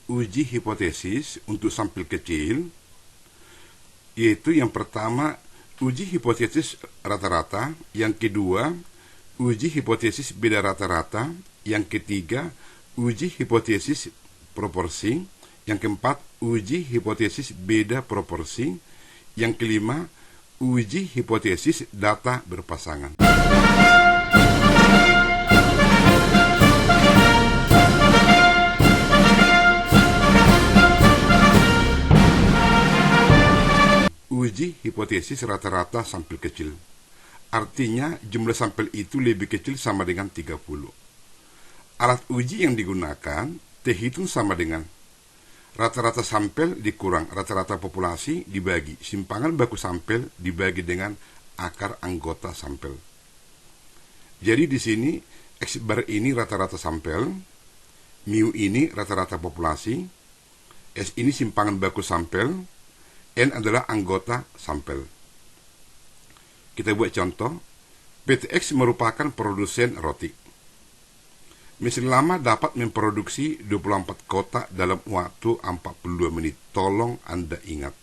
uji hipotesis untuk sampel kecil, yaitu yang pertama uji hipotesis rata-rata, yang kedua uji hipotesis beda rata-rata, yang ketiga uji hipotesis proporsi, yang keempat uji hipotesis beda proporsi, yang kelima uji hipotesis data berpasangan. Uji hipotesis rata-rata sampel kecil. Artinya jumlah sampel itu lebih kecil sama dengan 30. Alat uji yang digunakan terhitung sama dengan rata-rata sampel dikurang rata-rata populasi dibagi simpangan baku sampel dibagi dengan akar anggota sampel. Jadi di sini X bar ini rata-rata sampel, mu ini rata-rata populasi, S ini simpangan baku sampel, N adalah anggota sampel. Kita buat contoh. PTX merupakan produsen roti. Mesin lama dapat memproduksi 24 kotak dalam waktu 42 menit. Tolong Anda ingat.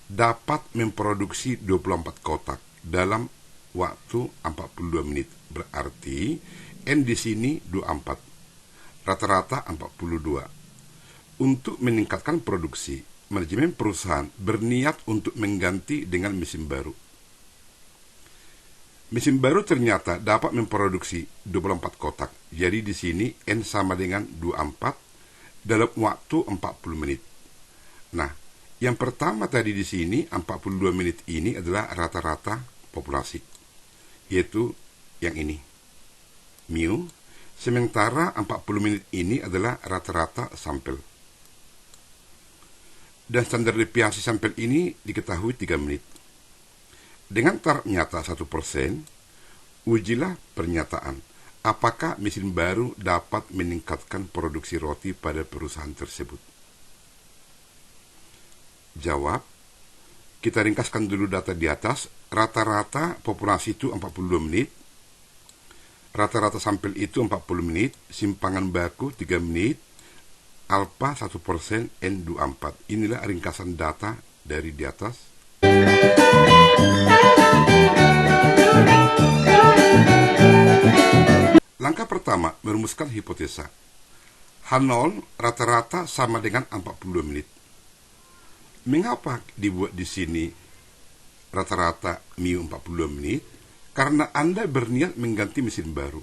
Dapat memproduksi 24 kotak dalam waktu 42 menit. Berarti N di sini 24. Rata-rata 42. Untuk meningkatkan produksi, manajemen perusahaan berniat untuk mengganti dengan mesin baru. Mesin baru ternyata dapat memproduksi 24 kotak. Jadi di sini N sama dengan 24 dalam waktu 40 menit. Nah, yang pertama tadi di sini 42 menit ini adalah rata-rata populasi, yaitu yang ini, mu. Sementara 40 menit ini adalah rata-rata sampel. Dan standar deviasi sampel ini diketahui 3 menit. Dengan taraf nyata 1%, ujilah pernyataan apakah mesin baru dapat meningkatkan produksi roti pada perusahaan tersebut. Jawab, kita ringkaskan dulu data di atas. Rata-rata populasi itu 42 menit, rata-rata sampel itu 40 menit, simpangan baku 3 menit, alpha 1%, N 24. Inilah ringkasan data dari di atas. Langkah pertama, merumuskan hipotesa. H0 rata-rata sama dengan 42 menit. Mengapa dibuat di sini rata-rata mu 42 menit? Karena Anda berniat mengganti mesin baru.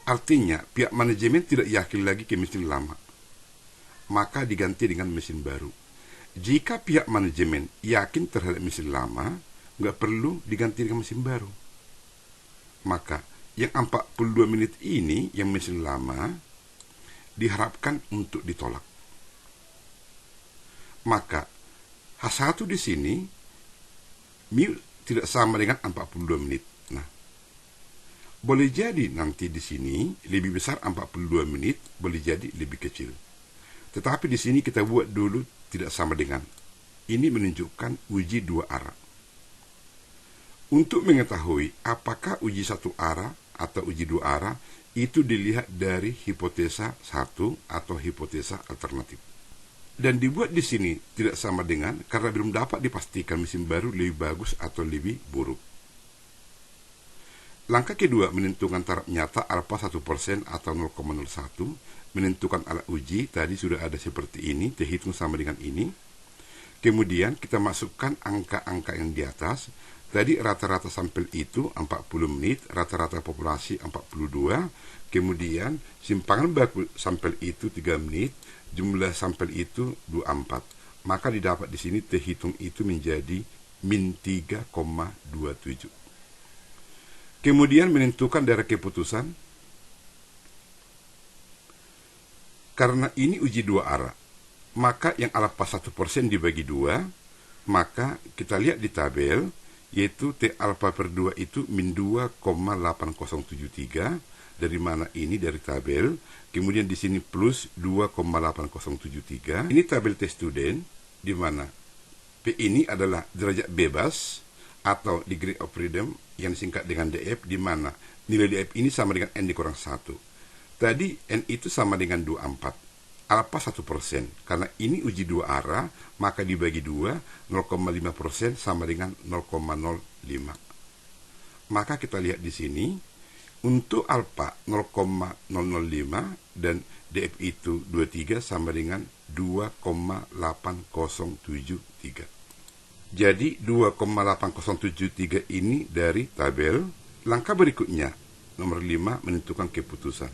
Artinya, pihak manajemen tidak yakin lagi ke mesin lama, maka diganti dengan mesin baru. Jika pihak manajemen yakin terhadap mesin lama, nggak perlu diganti dengan mesin baru. Maka yang 42 menit ini, yang mesin lama, diharapkan untuk ditolak. Maka H1 di sini mu tidak sama dengan 42 menit. Nah, boleh jadi nanti di sini lebih besar 42 menit, boleh jadi lebih kecil. Tetapi di sini kita buat dulu tidak sama dengan. Ini menunjukkan uji dua arah. Untuk mengetahui apakah uji satu arah atau uji dua arah, itu dilihat dari hipotesa satu atau hipotesa alternatif. Dan dibuat di sini tidak sama dengan karena belum dapat dipastikan mesin baru lebih bagus atau lebih buruk. Langkah kedua, menentukan taraf nyata alpha 1% atau 0,01. Menentukan alat uji, tadi sudah ada seperti ini, terhitung sama dengan ini. Kemudian kita masukkan angka-angka yang di atas. Tadi rata-rata sampel itu 40 menit, rata-rata populasi 42. Kemudian simpangan baku sampel itu 3 menit, jumlah sampel itu 24. Maka didapat di sini terhitung itu menjadi min 3,27. Kemudian menentukan daerah keputusan. Karena ini uji dua arah, maka yang alpha 1% dibagi 2, maka kita lihat di tabel, yaitu T alpha per 2 itu min 2,8073. Dari mana ini? Dari tabel. Kemudian di sini plus 2,8073. Ini tabel tes student, di mana P ini adalah derajat bebas atau degree of freedom yang disingkat dengan DF, di mana nilai DF ini sama dengan N dikurang 1. Tadi N itu sama dengan 24. alfa 1%. Karena ini uji dua arah, maka dibagi 2, 0,5% sama dengan 0,05. Maka kita lihat di sini, untuk alfa 0,005 dan DF itu 23 sama dengan 2,8073. Jadi 2,8073 ini dari tabel. Langkah berikutnya, nomor 5, menentukan keputusan.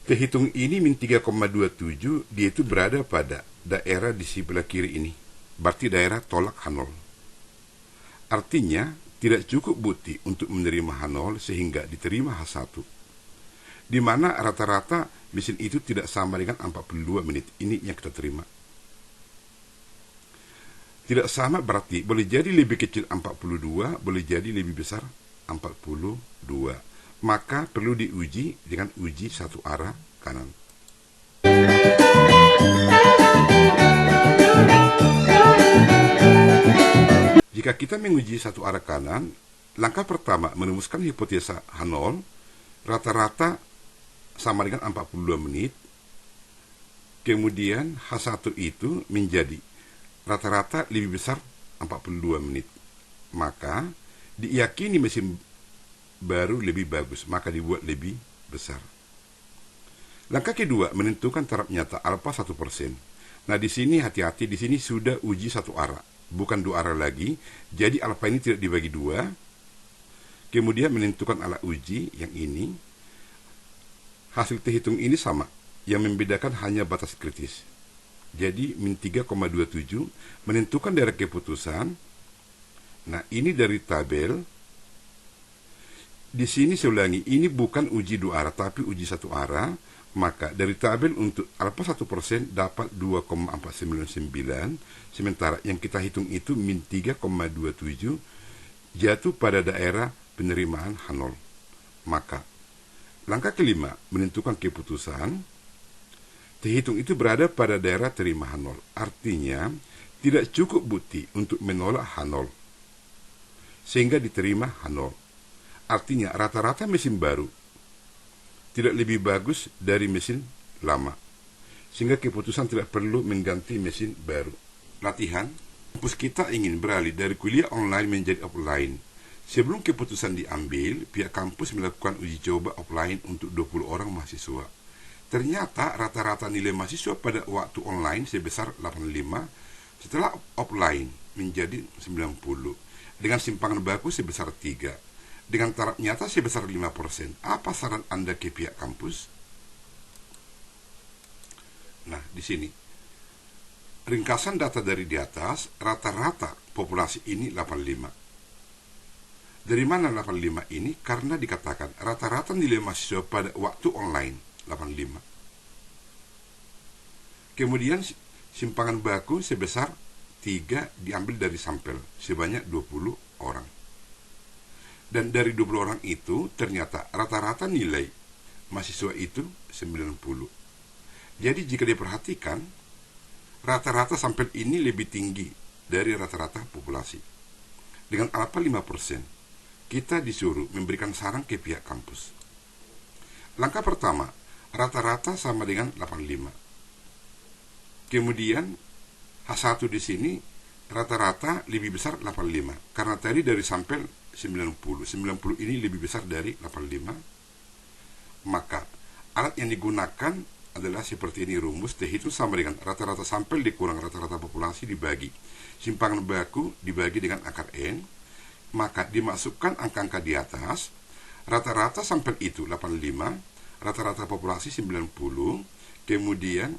Terhitung ini min 3,27, dia itu berada pada daerah di sebelah kiri ini. Berarti daerah tolak H0. Artinya, tidak cukup bukti untuk menerima H0 sehingga diterima H1. Di mana rata-rata mesin itu tidak sama dengan 42 menit. Ini yang kita terima. Tidak sama berarti boleh jadi lebih kecil 42, boleh jadi lebih besar 42. Maka perlu diuji dengan uji satu arah kanan. Jika kita menguji satu arah kanan, langkah pertama merumuskan hipotesa H0, rata-rata sama dengan 42 menit. Kemudian H1 itu menjadi rata-rata lebih besar 42 menit. Maka diyakini mesin baru lebih bagus, maka dibuat lebih besar. Langkah kedua, menentukan taraf nyata alfa 1%. Nah, di sini hati-hati, di sini sudah uji satu arah, bukan dua arah lagi. Jadi alfa ini tidak dibagi 2. Kemudian menentukan alat uji yang ini. Hasil terhitung ini sama, yang membedakan hanya batas kritis. Jadi min 3,27 menentukan daerah keputusan. Nah, ini dari tabel. Di sini saya ulangi, ini bukan uji dua arah tapi uji satu arah. Maka dari tabel untuk alfa 1% dapat 2,499, sementara yang kita hitung itu min 3,27 jatuh pada daerah penerimaan H0. Maka langkah kelima, menentukan keputusan. Terhitung itu berada pada daerah terima H0. Artinya, tidak cukup bukti untuk menolak H0, sehingga diterima H0. Artinya, rata-rata mesin baru tidak lebih bagus dari mesin lama, sehingga keputusan tidak perlu mengganti mesin baru. Latihan, kampus kita ingin beralih dari kuliah online menjadi offline. Sebelum keputusan diambil, pihak kampus melakukan uji coba offline untuk 20 orang mahasiswa. Ternyata rata-rata nilai mahasiswa pada waktu online sebesar 85, setelah offline menjadi 90, dengan simpangan baku sebesar 3, dengan taraf nyata sebesar 5%. Apa saran Anda ke pihak kampus? Nah, di sini ringkasan data dari di atas, rata-rata populasi ini 85. Dari mana 85 ini? Karena dikatakan rata-rata nilai mahasiswa pada waktu online 85. Kemudian simpangan baku sebesar 3 diambil dari sampel sebanyak 20 orang. Dan dari 20 orang itu ternyata rata-rata nilai mahasiswa itu 90. Jadi jika diperhatikan, rata-rata sampel ini lebih tinggi dari rata-rata populasi. Dengan alfa 5%, kita disuruh memberikan saran ke pihak kampus. Langkah pertama, rata-rata sama dengan 85. Kemudian H1 di sini rata-rata lebih besar 85. Karena tadi dari sampel 90 ini lebih besar dari 85. Maka alat yang digunakan adalah seperti ini rumus. Terhitung sama dengan rata-rata sampel dikurang rata-rata populasi dibagi simpangan baku dibagi dengan akar N. Maka dimasukkan angka-angka di atas. Rata-rata sampel itu 85, rata-rata populasi 90, kemudian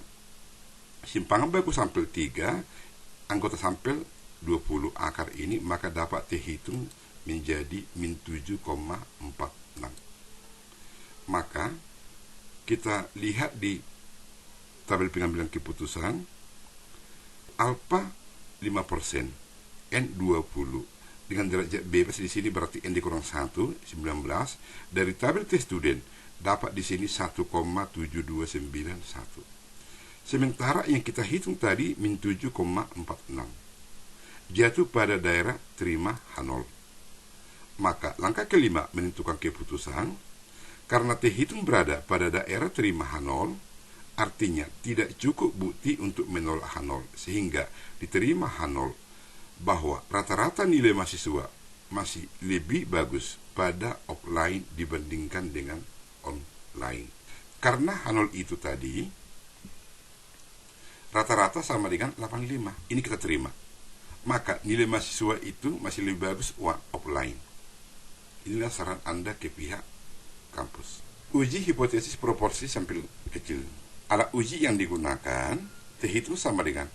simpangan baku sampel 3, anggota sampel 20 akar ini, maka dapat terhitung menjadi min 7,46. Maka kita lihat di tabel pengambilan keputusan, alfa 5%, N 20. Dengan derajat bebas di sini berarti N dikurang 1, 19. Dari tabel tes student dapat di sini 1,7291. Sementara yang kita hitung tadi min 7,46. Jatuh pada daerah terima H0. Maka langkah kelima menentukan keputusan. Karena terhitung berada pada daerah terima H0, Artinya, tidak cukup bukti untuk menolak H0, sehingga diterima H0 bahwa rata-rata nilai mahasiswa masih lebih bagus pada offline dibandingkan dengan online. Karena H0 itu tadi rata-rata sama dengan 85, ini kita terima. Maka nilai mahasiswa itu masih lebih bagus offline. Inilah saran Anda ke pihak kampus. Uji hipotesis proporsi sampel kecil. Alat uji yang digunakan terhitung sama dengan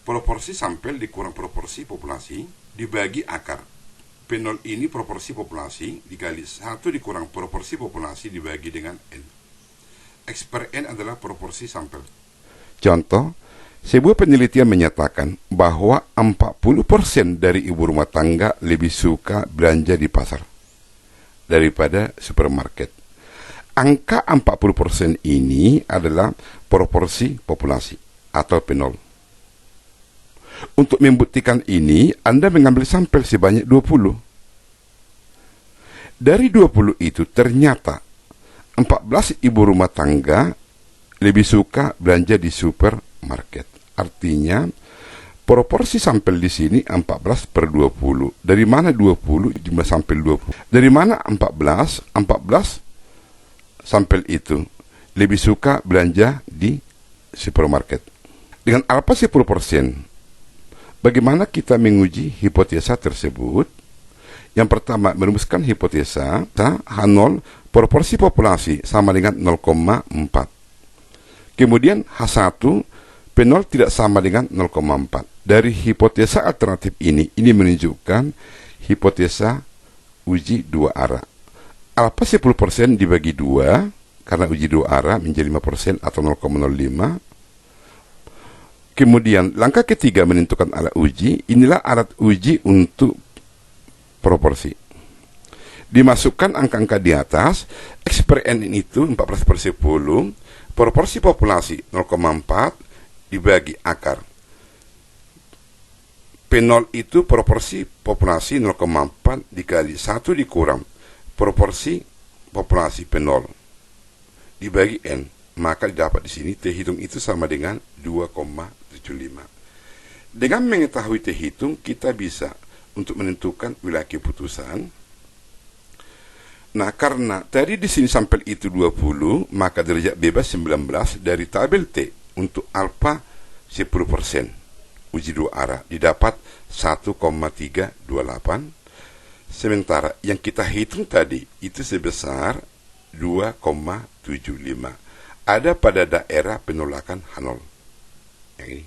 proporsi sampel dikurang proporsi populasi dibagi akar. P0 ini proporsi populasi dikali 1 dikurang proporsi populasi dibagi dengan N. X per N adalah proporsi sampel. Contoh, sebuah penelitian menyatakan bahwa 40% dari ibu rumah tangga lebih suka belanja di pasar daripada supermarket. Angka 40% ini adalah proporsi populasi atau P0. Untuk membuktikan ini, Anda mengambil sampel sebanyak 20. Dari 20 itu ternyata 14 ibu rumah tangga lebih suka belanja di supermarket. Artinya, proporsi sampel di sini 14 per 20. Dari mana 20 jumlah sampel 20? Dari mana 14? 14 sampel itu lebih suka belanja di supermarket. Dengan alfa 10%, bagaimana kita menguji hipotesa tersebut? Yang pertama, merumuskan hipotesa H0 proporsi populasi sama dengan 0,4. Kemudian H1 P0 tidak sama dengan 0,4. Dari hipotesa alternatif ini menunjukkan hipotesa uji dua arah. Alfa 10% dibagi 2, karena uji dua arah menjadi 5% atau 0,05. Kemudian langkah ketiga menentukan alat uji. Inilah alat uji untuk proporsi. Dimasukkan angka-angka di atas, X per N itu 14 per 10, proporsi populasi 0,4 dibagi akar. P0 itu proporsi populasi 0,4 dikali 1 dikurang proporsi populasi P0 dibagi N, maka didapat di sini terhitung itu sama dengan 2,75. Dengan mengetahui terhitung, kita bisa untuk menentukan wilayah keputusan. Nah, karena tadi di sini sampel itu 20, maka derajat bebas 19 dari tabel T untuk alfa 10% uji dua arah didapat 1,328. Sementara yang kita hitung tadi itu sebesar 2,75. Ada pada daerah penolakan H0. Yang ini.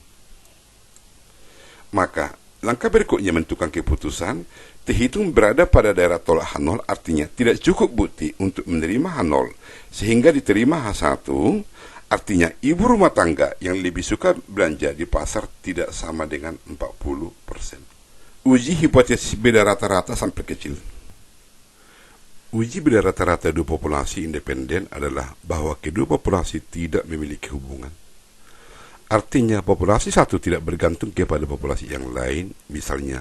Maka, langkah berikutnya menentukan keputusan, terhitung berada pada daerah tolak H0 artinya tidak cukup bukti untuk menerima H0, sehingga diterima H1, artinya ibu rumah tangga yang lebih suka belanja di pasar tidak sama dengan 40%. Uji hipotesis beda rata-rata sampel kecil. Uji beda rata-rata dua populasi independen adalah bahwa kedua populasi tidak memiliki hubungan. Artinya populasi satu tidak bergantung kepada populasi yang lain. Misalnya,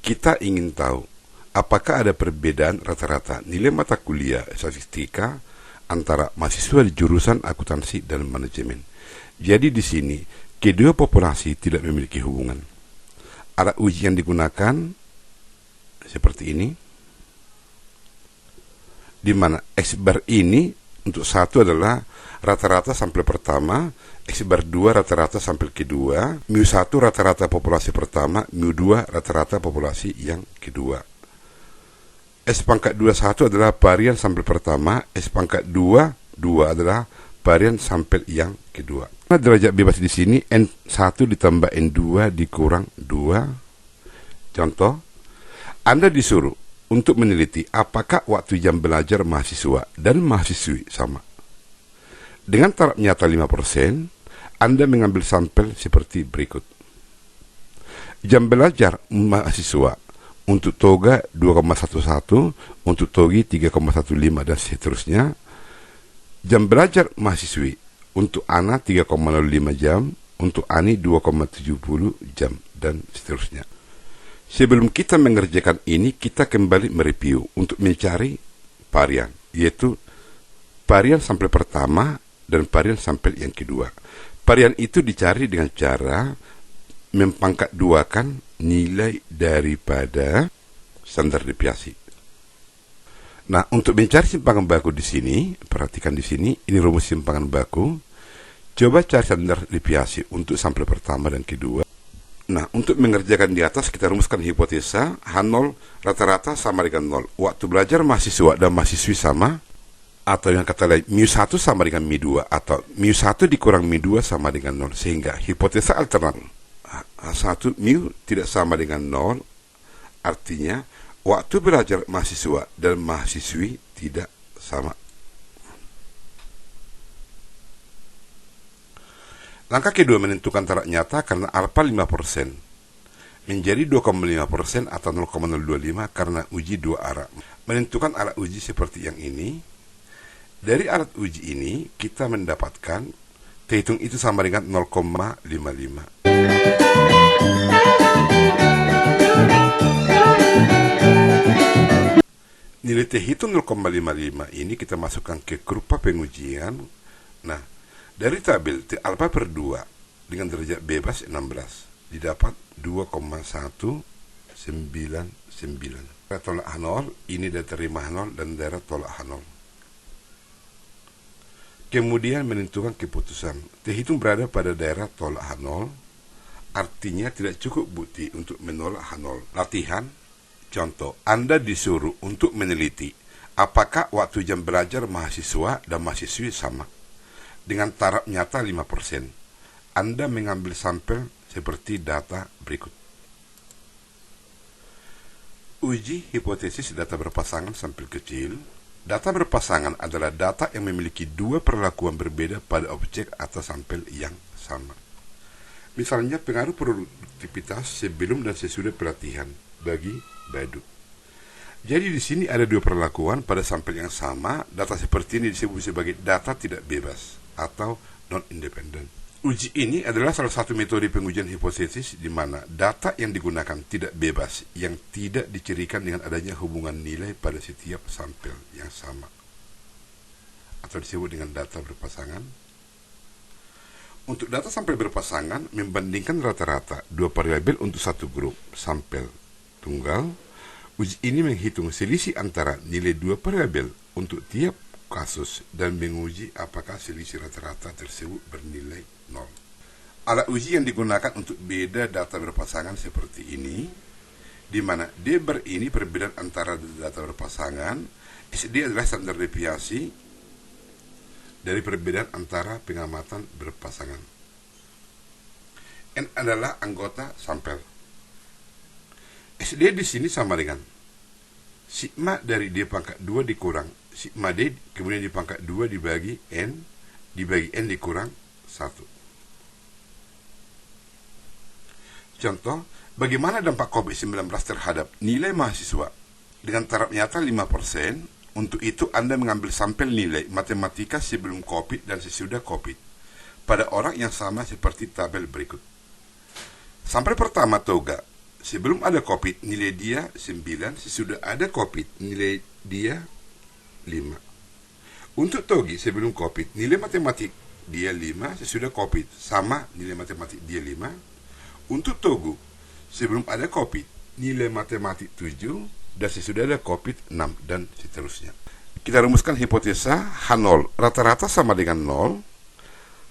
kita ingin tahu apakah ada perbedaan rata-rata nilai mata kuliah statistika antara mahasiswa di jurusan akuntansi dan manajemen. Jadi di sini kedua populasi tidak memiliki hubungan. Alat uji yang digunakan seperti ini, di mana X bar ini untuk satu adalah rata-rata sampel pertama, X bar 2 rata-rata sampel kedua, mu 1 rata-rata populasi pertama, mu 2 rata-rata populasi yang kedua. S pangkat 21 adalah varian sampel pertama, S pangkat 2 adalah varian sampel yang kedua. Derajat bebas di sini N1 ditambah N2 dikurang 2. Contoh, Anda disuruh untuk meneliti apakah waktu jam belajar mahasiswa dan mahasiswi sama. Dengan taraf nyata 5%, Anda mengambil sampel seperti berikut. Jam belajar mahasiswa untuk toga 2,11, untuk togi 3,15 dan seterusnya. Jam belajar mahasiswi untuk Ana 3,05 jam, untuk Ani 2,70 jam, dan seterusnya. Sebelum kita mengerjakan ini, kita kembali mereview untuk mencari varian, yaitu varian sampel pertama dan varian sampel yang kedua. Varian itu dicari dengan cara mempangkat duakan nilai daripada standar deviasi. Nah, untuk mencari simpangan baku di sini, perhatikan di sini, ini rumus simpangan baku. Coba cari standar deviasi untuk sampel pertama dan kedua. Nah, untuk mengerjakan di atas, kita rumuskan hipotesa H0 rata-rata sama dengan 0. Waktu belajar mahasiswa dan mahasiswi sama, atau yang kata lain, mu1 sama dengan mu2, atau mu1 dikurang mu2 sama dengan 0. Sehingga hipotesa alternatif H1 mu tidak sama dengan 0, artinya waktu belajar mahasiswa dan mahasiswi tidak sama. Langkah kedua menentukan jarak nyata karena alfa 5% menjadi 2,5% atau 0,025 karena uji dua arah. Menentukan alat uji seperti yang ini. Dari alat uji ini kita mendapatkan terhitung itu sama dengan 0,55. Nilai terhitung 0,55 ini kita masukkan ke kurva pengujian. Nah, dari tabel T alfa per 2 dengan derajat bebas 16 didapat 2,199. Daerah tolak H0, ini daerah terima H0 dan daerah tolak H0. Kemudian menentukan keputusan. Terhitung berada pada daerah tolak H0, artinya tidak cukup bukti untuk menolak H0. Latihan, contoh, Anda disuruh untuk meneliti apakah waktu jam belajar mahasiswa dan mahasiswi sama. Dengan taraf nyata 5%. Anda mengambil sampel seperti data berikut. Uji hipotesis data berpasangan sampel kecil. Data berpasangan adalah data yang memiliki dua perlakuan berbeda pada objek atau sampel yang sama. Misalnya pengaruh produktivitas sebelum dan sesudah pelatihan bagi badut. Jadi di sini ada dua perlakuan pada sampel yang sama. Data seperti ini disebut sebagai data tidak bebas atau non-independent. Uji ini adalah salah satu metode pengujian hipotesis di mana data yang digunakan tidak bebas, yang tidak dicirikan dengan adanya hubungan nilai pada setiap sampel yang sama, atau disebut dengan data berpasangan. Untuk data sampel berpasangan, membandingkan rata-rata dua variabel untuk satu grup sampel tunggal. Uji ini menghitung selisih antara nilai dua variabel untuk tiap kasus dan menguji apakah selisih rata-rata tersebut bernilai 0. Alat uji yang digunakan untuk beda data berpasangan seperti ini, di mana D bar ini perbedaan antara data berpasangan, SD adalah standar deviasi dari perbedaan antara pengamatan berpasangan. N adalah anggota sampel. SD di sini sama dengan sigma dari D pangkat 2 dikurang sigma D, kemudian dipangkat 2 dibagi N dikurang 1. Contoh, bagaimana dampak COVID-19 terhadap nilai mahasiswa? Dengan taraf nyata 5%, untuk itu Anda mengambil sampel nilai matematika sebelum COVID dan sesudah COVID pada orang yang sama seperti tabel berikut. Sampel pertama toga, sebelum ada COVID nilai dia 9, sesudah ada COVID nilai dia 5. Untuk Togi sebelum COVID, nilai matematik dia 5, sesudah COVID sama nilai matematik dia 5. Untuk Togu, sebelum ada COVID, nilai matematik 7, dan sesudah ada COVID 6, dan seterusnya. Kita rumuskan hipotesa H0 rata-rata sama dengan 0,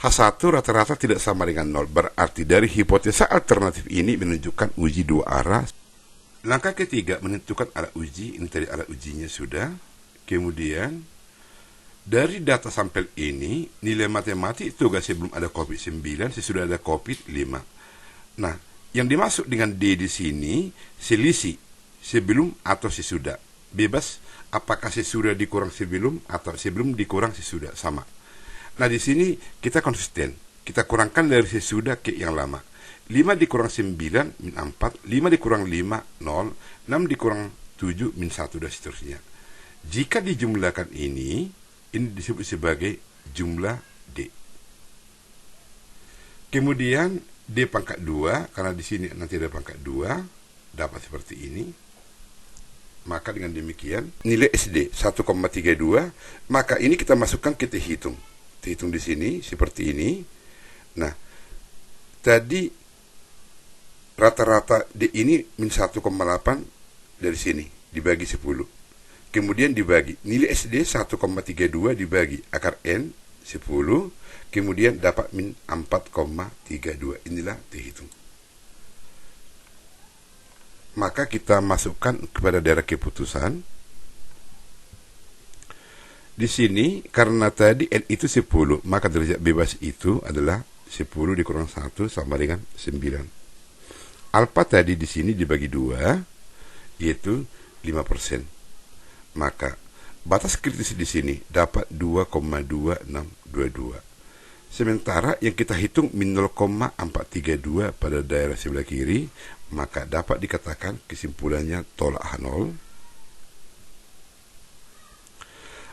H1 rata-rata tidak sama dengan 0. Berarti dari hipotesa alternatif ini menunjukkan uji dua arah. Langkah ketiga menentukan alat uji. Ini tadi alat ujinya sudah. Kemudian, dari data sampel ini, nilai matematik toga sebelum ada COVID-19, sesudah ada COVID-5. Nah, yang dimaksud dengan D di sini, selisih sebelum atau sesudah. Bebas, apakah sesudah dikurang sebelum atau sebelum dikurang sesudah, sama. Nah, di sini kita konsisten. Kita kurangkan dari sesudah ke yang lama. 5 dikurang 9, min 4. 5 dikurang 5, 0. 6 dikurang 7, min 1, dan seterusnya. Jika dijumlahkan ini disebut sebagai jumlah D. Kemudian D pangkat 2, karena di sini nanti ada pangkat 2, dapat seperti ini. Maka dengan demikian, nilai SD 1,32, maka ini kita masukkan ke terhitung. Hitung di sini seperti ini. Nah, tadi rata-rata D ini min 1,8 dari sini dibagi 10. Kemudian dibagi nilai SD 1,32 dibagi akar N 10, kemudian dapat min 4,32. Inilah dihitung. Maka kita masukkan kepada daerah keputusan. Di sini karena tadi N itu 10, maka derajat bebas itu adalah 10 dikurang 1 sama dengan 9. Alfa tadi di sini dibagi 2, yaitu 5%. Maka batas kritis di sini dapat 2,2622. Sementara yang kita hitung min 0,432 pada daerah sebelah kiri, maka dapat dikatakan kesimpulannya tolak H0.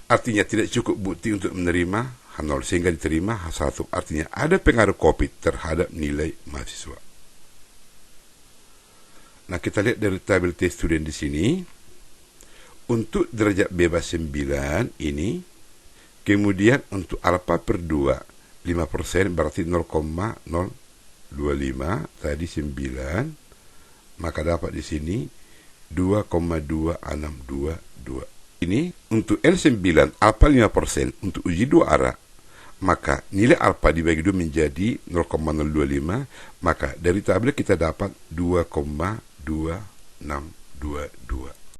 Artinya tidak cukup bukti untuk menerima H0 sehingga diterima H1. Artinya ada pengaruh COVID terhadap nilai mahasiswa. Nah, kita lihat dari tabel T student di sini. Untuk derajat bebas 9 ini, kemudian untuk alfa per 2, 5% berarti 0,025 tadi 9, maka dapat di sini 2,2622. Ini untuk L9 alfa 5% untuk uji dua arah, maka nilai alfa dibagi 2 menjadi 0,025, maka dari tabel kita dapat 2,2622.